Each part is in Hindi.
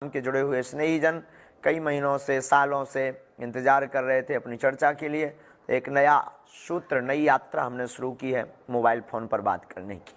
के जुड़े हुए स्नेहीजन कई महीनों से, सालों से इंतज़ार कर रहे थे अपनी चर्चा के लिए। एक नया सूत्र, नई यात्रा हमने शुरू की है मोबाइल फ़ोन पर बात करने की।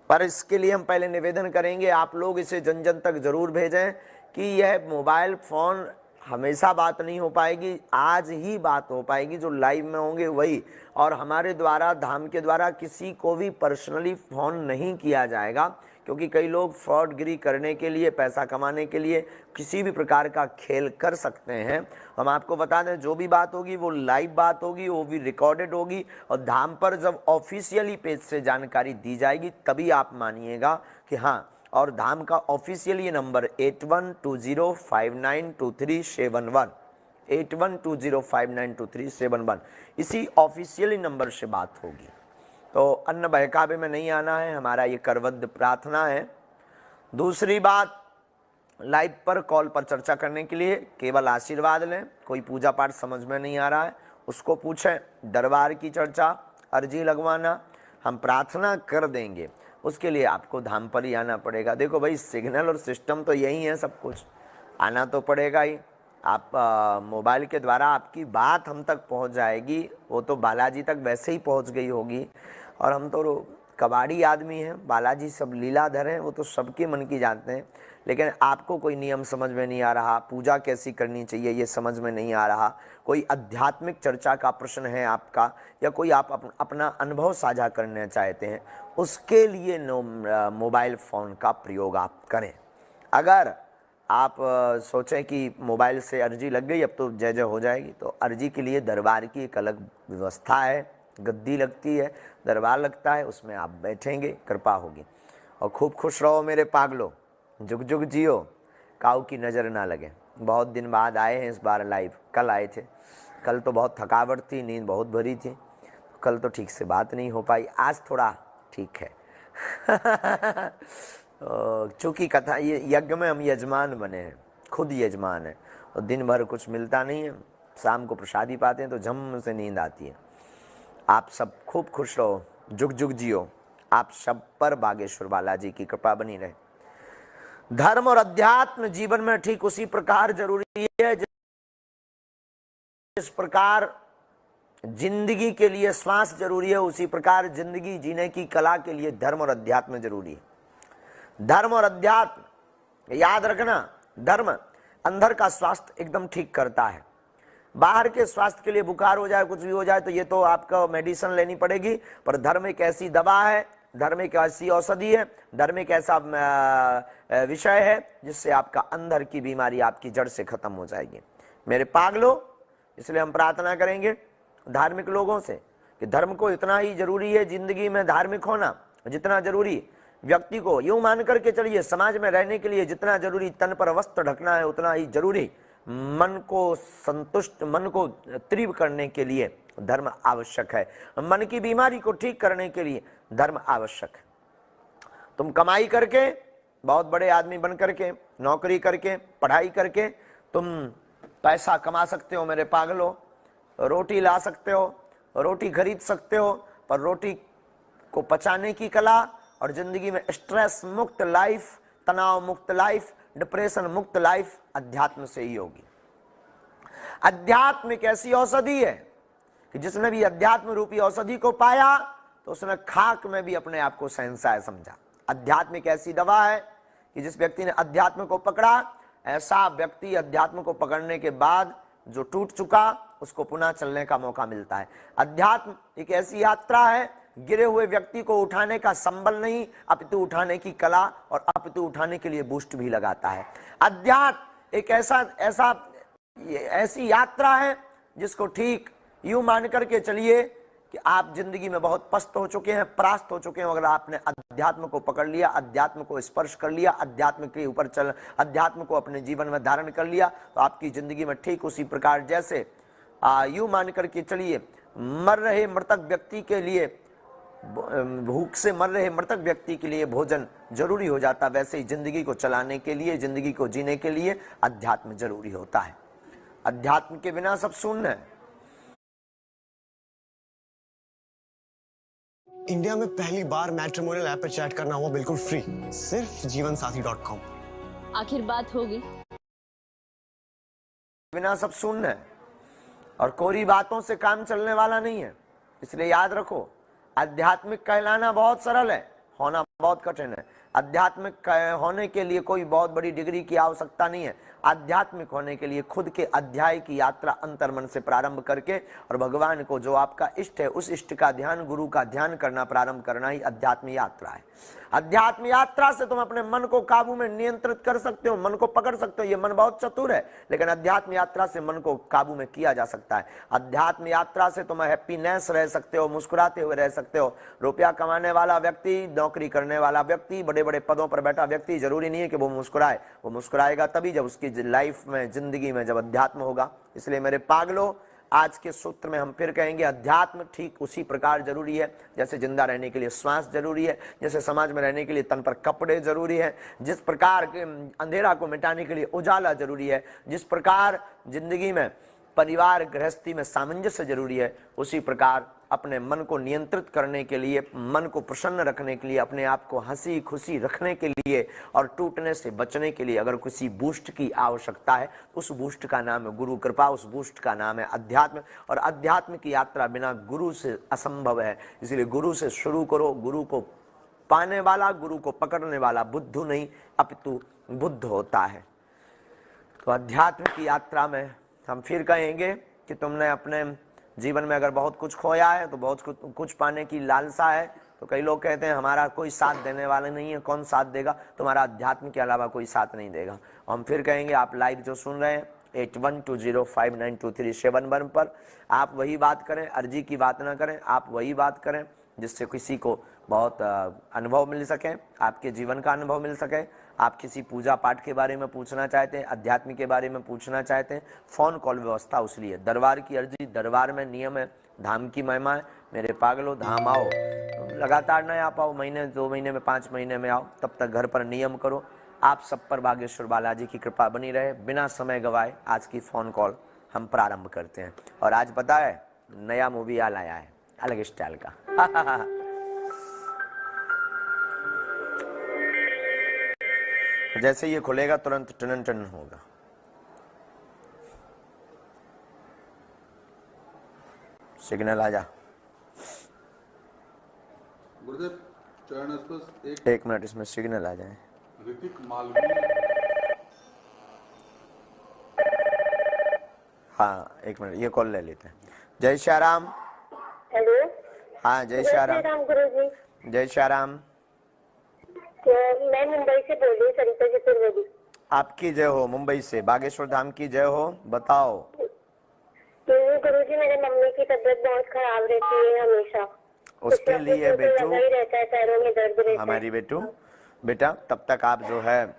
पर इसके लिए हम पहले निवेदन करेंगे, आप लोग इसे जन जन तक ज़रूर भेजें कि यह मोबाइल फ़ोन हमेशा बात नहीं हो पाएगी, आज ही बात हो पाएगी। जो लाइव में होंगे वही, और हमारे द्वारा, धाम के द्वारा किसी को भी पर्सनली फ़ोन नहीं किया जाएगा, क्योंकि कई लोग फ्रॉडगिरी करने के लिए, पैसा कमाने के लिए किसी भी प्रकार का खेल कर सकते हैं। हम आपको बता दें, जो भी बात होगी वो लाइव बात होगी, वो भी रिकॉर्डेड होगी, और धाम पर जब ऑफिशियली पेज से जानकारी दी जाएगी तभी आप मानिएगा कि हाँ। और धाम का ऑफिशियली नंबर 8120592371, 8120592371, इसी ऑफिशियली नंबर से बात होगी। तो अन्न बहकावे में नहीं आना है, हमारा ये करवद्ध प्रार्थना है। दूसरी बात, लाइव पर, कॉल पर चर्चा करने के लिए केवल आशीर्वाद लें। कोई पूजा पाठ समझ में नहीं आ रहा है उसको पूछें। दरबार की चर्चा, अर्जी लगवाना, हम प्रार्थना कर देंगे, उसके लिए आपको धाम पर ही आना पड़ेगा। देखो भाई, सिग्नल और सिस्टम तो यही है, सब कुछ आना तो पड़ेगा ही। आप मोबाइल के द्वारा आपकी बात हम तक पहुंच जाएगी, वो तो बालाजी तक वैसे ही पहुंच गई होगी। और हम तो कबाड़ी आदमी हैं, बालाजी सब लीलाधर हैं, वो तो सबके मन की जानते हैं। लेकिन आपको कोई नियम समझ में नहीं आ रहा, पूजा कैसी करनी चाहिए ये समझ में नहीं आ रहा, कोई आध्यात्मिक चर्चा का प्रश्न है आपका, या कोई आप अपना अनुभव साझा करना चाहते हैं, उसके लिए मोबाइल फ़ोन का प्रयोग आप करें। अगर आप सोचें कि मोबाइल से अर्जी लग गई, अब तो जय जय हो जाएगी, तो अर्जी के लिए दरबार की एक अलग व्यवस्था है। गद्दी लगती है, दरबार लगता है, उसमें आप बैठेंगे, कृपा होगी। और खूब खुश रहो मेरे पागलो, जुग जुग जियो, काऊ की नज़र ना लगे। बहुत दिन बाद आए हैं इस बार लाइव, कल आए थे, कल तो बहुत थकावट थी, नींद बहुत भरी थी, कल तो ठीक से बात नहीं हो पाई, आज थोड़ा ठीक है। चूँकि कथा, ये यज्ञ में हम यजमान बने हैं, खुद यजमान हैं, और दिन भर कुछ मिलता नहीं है, शाम को प्रसादी पाते हैं तो झम से नींद आती है। आप सब खूब खुश रहो, जुग जुग जियो, आप सब पर बागेश्वर बालाजी की कृपा बनी रहे। धर्म और अध्यात्म जीवन में ठीक उसी प्रकार जरूरी है जिस प्रकार जिंदगी के लिए श्वास जरूरी है, उसी प्रकार जिंदगी जीने की कला के लिए धर्म और अध्यात्म जरूरी है। धर्म और अध्यात्म याद रखना, धर्म अंदर का स्वास्थ्य एकदम ठीक करता है। बाहर के स्वास्थ्य के लिए बुखार हो जाए, कुछ भी हो जाए, तो ये तो आपको मेडिसिन लेनी पड़ेगी, पर धर्म एक ऐसी दवा है, धर्म एक ऐसी औषधि है, धर्म एक ऐसा विषय है जिससे आपका अंदर की बीमारी आपकी जड़ से खत्म हो जाएगी मेरे पागलों। इसलिए हम प्रार्थना करेंगे धार्मिक लोगों से कि धर्म को इतना ही जरूरी है जिंदगी में धार्मिक होना, जितना जरूरी व्यक्ति को, यूं मान करके चलिए, समाज में रहने के लिए जितना जरूरी तन पर वस्त्र ढकना है, उतना ही जरूरी मन को संतुष्ट, मन को तीव्र करने के लिए धर्म आवश्यक है। मन की बीमारी को ठीक करने के लिए धर्म आवश्यक है। तुम कमाई करके, बहुत बड़े आदमी बन करके, नौकरी करके, पढ़ाई करके तुम पैसा कमा सकते हो मेरे पागलों, रोटी ला सकते हो, रोटी खरीद सकते हो, पर रोटी को पचाने की कला और जिंदगी में स्ट्रेस मुक्त लाइफ, तनाव मुक्त लाइफ, डिप्रेशन मुक्त लाइफ अध्यात्म से ही होगी। अध्यात्म एक ऐसी औषधि है कि जिसने भी अध्यात्म रूपी औषधि को पाया तो उसने खाक में भी अपने आप को शहंशाह समझा। अध्यात्म एक ऐसी दवा है कि जिस व्यक्ति ने अध्यात्म को पकड़ा, ऐसा व्यक्ति अध्यात्म को पकड़ने के बाद जो टूट चुका उसको पुनः चलने का मौका मिलता है। अध्यात्म एक ऐसी यात्रा है, गिरे हुए व्यक्ति को उठाने का संबल नहीं, अपितु उठाने की कला और अपितु उठाने के लिए बूस्ट भी लगाता है। अध्यात्म एक ऐसी यात्रा है जिसको ठीक यूं मान करके चलिए कि आप जिंदगी में बहुत पस्त हो चुके हैं, परास्त हो चुके हैं, अगर आपने अध्यात्म को पकड़ लिया, अध्यात्म को स्पर्श कर लिया, अध्यात्म के ऊपर चल, अध्यात्म को अपने जीवन में धारण कर लिया, तो आपकी जिंदगी में ठीक उसी प्रकार जैसे यूं मान करके चलिए, मर रहे मृतक व्यक्ति के लिए, भूख से मर रहे मृतक व्यक्ति के लिए भोजन जरूरी हो जाता, वैसे ही जिंदगी को चलाने के लिए, जिंदगी को जीने के लिए अध्यात्म जरूरी होता है। अध्यात्म के बिना सब शून्य है। इंडिया में पहली बार मैट्रिमोनियल ऐप पर चैट करना हुआ बिल्कुल फ्री, सिर्फ जीवनसाथी.com। आखिर बात होगी। बिना सब शून्य है और कोरी बातों से काम चलने वाला नहीं है। इसलिए याद रखो, आध्यात्मिक कहलाना बहुत सरल है, होना बहुत कठिन है। आध्यात्मिक होने के लिए कोई बहुत बड़ी डिग्री की आवश्यकता नहीं है। आध्यात्मिक होने के लिए खुद के अध्याय की यात्रा अंतर्मन से प्रारंभ करके और भगवान को, जो आपका इष्ट है, उस इष्ट का ध्यान, गुरु का ध्यान करना प्रारंभ करना ही अध्यात्म यात्रा है। अध्यात्म यात्रा से तुम अपने मन को काबू में नियंत्रित कर सकते हो, मन को पकड़ सकते हो। ये मन बहुत चतुर है, लेकिन अध्यात्म यात्रा से मन को काबू में किया जा सकता है। अध्यात्म यात्रा से तुम हैप्पीनेस रह सकते हो, मुस्कुराते हुए रह सकते हो। रुपया कमाने वाला व्यक्ति, नौकरी करने वाला व्यक्ति, बड़े बड़े पदों पर बैठा व्यक्ति, जरूरी नहीं है कि वो मुस्कुराए। वो मुस्कुराएगा तभी जब उसकी लाइफ में, जिंदगी में जब अध्यात्म होगा। इसलिए मेरे पागलों, आज के सूत्र में हम फिर कहेंगे, अध्यात्म ठीक उसी प्रकार जरूरी है जैसे जिंदा रहने के लिए श्वास जरूरी है, जैसे समाज में रहने के लिए तन पर कपड़े जरूरी है, जिस प्रकार अंधेरा को मिटाने के लिए उजाला जरूरी है, जिस प्रकार जिंदगी में परिवार गृहस्थी में सामंजस्य जरूरी है, उसी प्रकार अपने मन को नियंत्रित करने के लिए, मन को प्रसन्न रखने के लिए, अपने आप को हंसी खुशी रखने के लिए और टूटने से बचने के लिए अगर किसी बूस्ट की आवश्यकता है, उस बूस्ट का नाम है गुरु कृपा, उस बूस्ट का नाम है अध्यात्म। और अध्यात्म की यात्रा बिना गुरु से असंभव है। इसलिए गुरु से शुरू करो। गुरु को पाने वाला, गुरु को पकड़ने वाला बुद्धू नहीं अपितु बुद्ध होता है। तो अध्यात्म की यात्रा में हम फिर कहेंगे कि तुमने अपने जीवन में अगर बहुत कुछ खोया है तो बहुत कुछ पाने की लालसा है, तो कई लोग कहते हैं हमारा कोई साथ देने वाला नहीं है। कौन साथ देगा? तुम्हारा अध्यात्म के अलावा कोई साथ नहीं देगा। हम फिर कहेंगे, आप लाइव जो सुन रहे हैं 8120592371 पर, आप वही बात करें, अर्जी की बात ना करें, आप वही बात करें जिससे किसी को बहुत अनुभव मिल सके, आपके जीवन का अनुभव मिल सके। आप किसी पूजा पाठ के बारे में पूछना चाहते हैं, अध्यात्म के बारे में पूछना चाहते हैं, फोन कॉल व्यवस्था उसलिए। दरबार की अर्जी, दरबार में नियम है, धाम की महिमा है। मेरे पागलों, धाम आओ, लगातार न आ पाओ, महीने 2 महीने में 5 महीने में आओ, तब तक घर पर नियम करो। आप सब पर बागेश्वर बालाजी की कृपा बनी रहे। बिना समय गवाए आज की फोन कॉल हम प्रारंभ करते हैं। और आज पता है, नया मूवी आ लाया है, अलग स्टाइल का। जैसे ये खुलेगा तुरंत टन टन होगा। सिग्नल आ जा। गुरुदेव चरण स्पर्श 1 मिनट, इसमें सिग्नल आ जाए। ऋतिक मालवी। हाँ 1 मिनट, ये कॉल ले लेते हैं। जय श्री राम। हेलो। हाँ जय श्री राम। गुरु जी। जय श्री राम। मैं मुंबई से बोल रही हूँ, सरिता चतुर्वेदी। आपकी जय हो। मुंबई से बागेश्वर धाम की जय हो। बताओ। तो गुरुजी, मेरे मम्मी की तबीयत बहुत खराब रहती है हमेशा। उसके लिए बेटू, लगा ही रहता है, पैरों में दर्द रहता है। हमारी बेटा तब तक आप जो है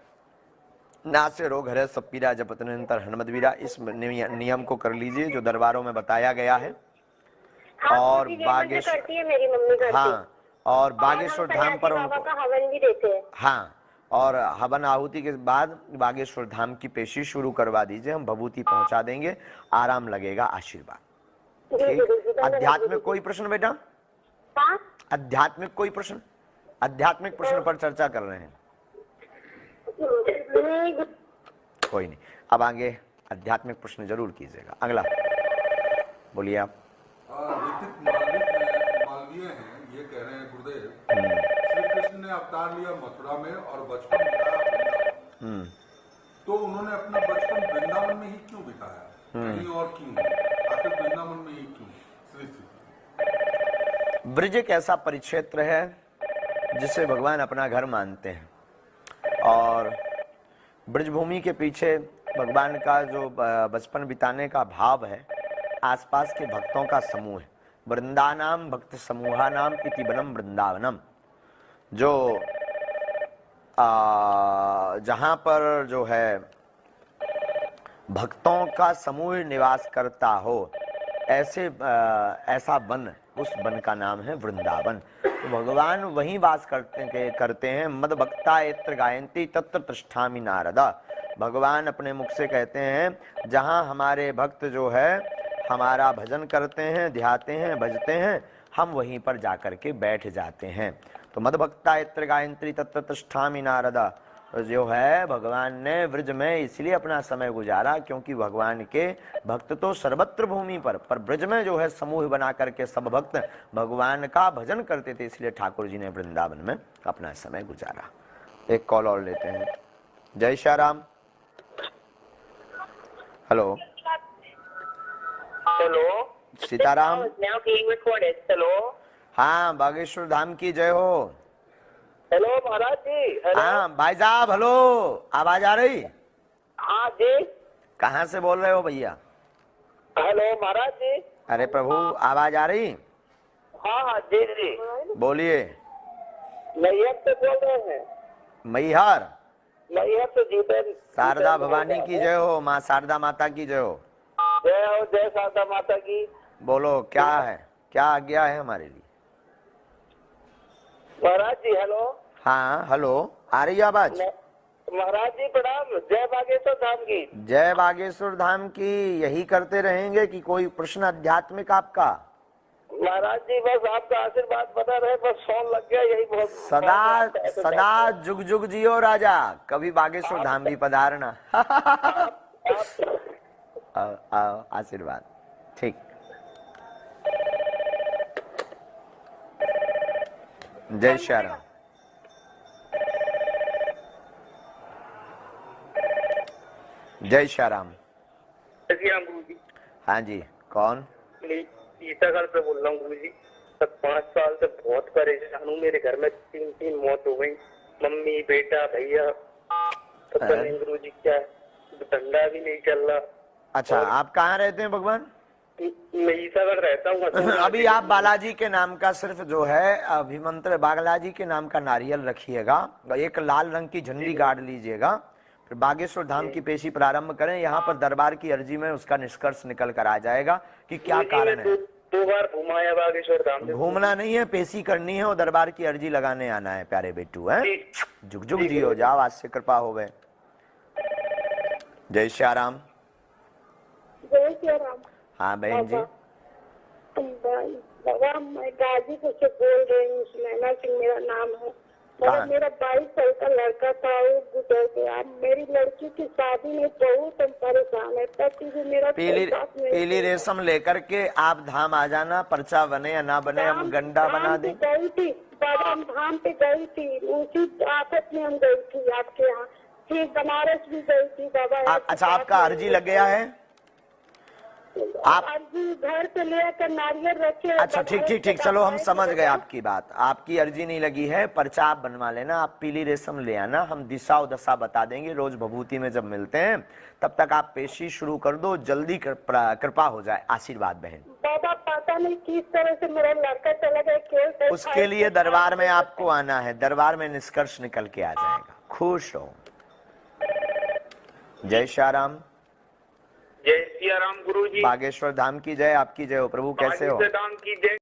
ना से रोग हरे सब पीरा जपत निरंतर हनुमत वीरा, इस नियम को कर लीजिए जो दरबारों में बताया गया है। हाँ, और बागेश्वर करती है मेरी मम्मी करती। हाँ, और बागेश्वर धाम पर बाबा का हवन भी देते हैं। हाँ, और हवन आहुति के बाद बागेश्वर धाम की पेशी शुरू करवा दीजिए, हम भभूति पहुंचा देंगे, आराम लगेगा, आशीर्वाद। ठीक। आध्यात्मिक कोई प्रश्न बेटा? आध्यात्मिक कोई प्रश्न? आध्यात्मिक प्रश्न पर चर्चा कर रहे हैं। कोई नहीं, अब आगे आध्यात्मिक प्रश्न जरूर कीजिएगा। अगला बोलिए आप। ऋतिक मालवीय हैं, ये कह रहे हैं गुरुदेव, श्री कृष्ण ने अवतार लिया मथुरा में और बचपन बिताया, तो उन्होंने अपना बचपन वृंदावन में ही क्यों बिताया? कहीं और क्यों? आखिर वृंदावन में ही क्यों? श्री ब्रज एक ऐसा परिक्षेत्र है जिसे भगवान अपना घर मानते हैं, और ब्रजभूमि के पीछे भगवान का जो बचपन बिताने का भाव है, आसपास के भक्तों का समूह है। वृंदानाम भक्त समूहानाम इति वनम वृंदावनम, जो जहां पर जो है भक्तों का समूह निवास करता हो, ऐसा वन, उस वन का नाम है वृंदावन। तो भगवान वहीं वास करते हैं। मद भक्ता यत्र गायन्ति तत्र तिष्ठामि नारदा। भगवान अपने मुख से कहते हैं, जहां हमारे भक्त जो है हमारा भजन करते हैं, ध्याते हैं, भजते हैं, हम वहीं पर जाकर के बैठ जाते हैं। तो मद भक्ता यत्र गायन्ति तत्र तिष्ठामि नारदा। जो है भगवान ने ब्रज में इसलिए अपना समय गुजारा क्योंकि भगवान के भक्त तो सर्वत्र भूमि पर ब्रज में जो है समूह बना करके सब भक्त भगवान का भजन करते थे, इसलिए ठाकुर जी ने वृंदावन में अपना समय गुजारा। एक कॉल और लेते हैं। जय Shri Ram. Hello hello, Sitaram. now being recorded. Hello हाँ, बागेश्वर धाम की जय हो। हेलो महाराज जी। हेलो। हाँ भाई साहब, हेलो, आवाज आ रही? हाँ जी। कहाँ से बोल रहे हो भैया? हेलो महाराज जी। अरे प्रभु, आवाज आ रही? हाँ हाँ जी जी। बोलिए। मैहर से बोल रहे हैं। मैहर? मैहर से जीतन। शारदा भवानी की जय हो, माँ शारदा माता की जय हो। जय हो, जय शारदा माता की। बोलो, क्या है, क्या आज्ञा है हमारे लिए? महाराज जी हेलो। हाँ हेलो, आ रही है आवाज? महाराज जी प्रणाम। जय बागेश्वर धाम की। जय बागेश्वर धाम की। यही करते रहेंगे कि कोई प्रश्न आध्यात्मिक आपका? महाराज जी बस आपका आशीर्वाद बना रहे, बस फोन लग गया, यही बहुत। सदा सदा जुग जुग जियो राजा, कभी बागेश्वर धाम भी पधारना। आशीर्वाद। ठीक। जय श्री राम। जय श्री राम। गुरु जी। हाँ जी, कौन? ईसागढ़ से बोल रहा हूँ गुरु जी। 5 साल से बहुत परेशान हूँ। मेरे घर में 3 मौत हो गई, मम्मी बेटा भैया। पता नहीं गुरु जी क्या है, धंधा भी नहीं चल रहा। अच्छा, आप कहाँ रहते हैं भगवान? मैं ईसागढ़ रहता हूँ। अभी आप बालाजी के नाम का सिर्फ जो है अभिमंत्र, बालाजी के नाम का नारियल रखिएगा, एक लाल रंग की झंडी गाड़ लीजिएगा, फिर बागेश्वर धाम की पेशी प्रारंभ करें। यहाँ पर दरबार की अर्जी में उसका निष्कर्ष निकल कर आ जाएगा कि क्या कारण है। 2 बार घुमाया बागेश्वर धाम। घूमना नहीं है, पेशी करनी है और दरबार की अर्जी लगाने आना है प्यारे बेटू। है जुग जुग जियो, जाओ, आज से कृपा हो गए। जय श्री राम। जय श्री राम। हाँ बहन जी। बाबा मैं गाजीपुर से बोल रही हूँ, सुनैना सिंह मेरा नाम है। कहाँ? मेरा 22 साल का लड़का था, वो गुजर गया। मेरी लड़की की शादी में बहुत हम परेशान है। पति भी मेरा पीली रेशम लेकर के आप धाम आ जाना, पर्चा बने या ना बने हम गंडा बना दें। गई थी बाबा, हम धाम पे गई थी, उसी आफत में हम गई थी आपके यहाँ। फिर बनारस भी गई थी बाबा। अच्छा, आपका अर्जी लग गया है? आप अर्जी घर पे लेकर नारियल रखे। अच्छा ठीक, चलो हम समझ गए आपकी बात। आपकी अर्जी नहीं लगी है, पर्चा आप बनवा लेना, आप पीली रेशम ले आना, हम दिशा और दशा बता देंगे। रोज भभूति में जब मिलते हैं तब तक आप पेशी शुरू कर दो, जल्दी कृपा हो जाए। आशीर्वाद बहन। बाबा पता नहीं किस तरह से मेरा लड़का चला गया। उसके लिए दरबार में आपको आना है, दरबार में निष्कर्ष निकल के आ जाएगा। खुश हो। जय श्री राम। जय सिया राम गुरु जी। बागेश्वर धाम की जय, आपकी जय हो। प्रभु कैसे हो? बागेश्वर धाम की जय।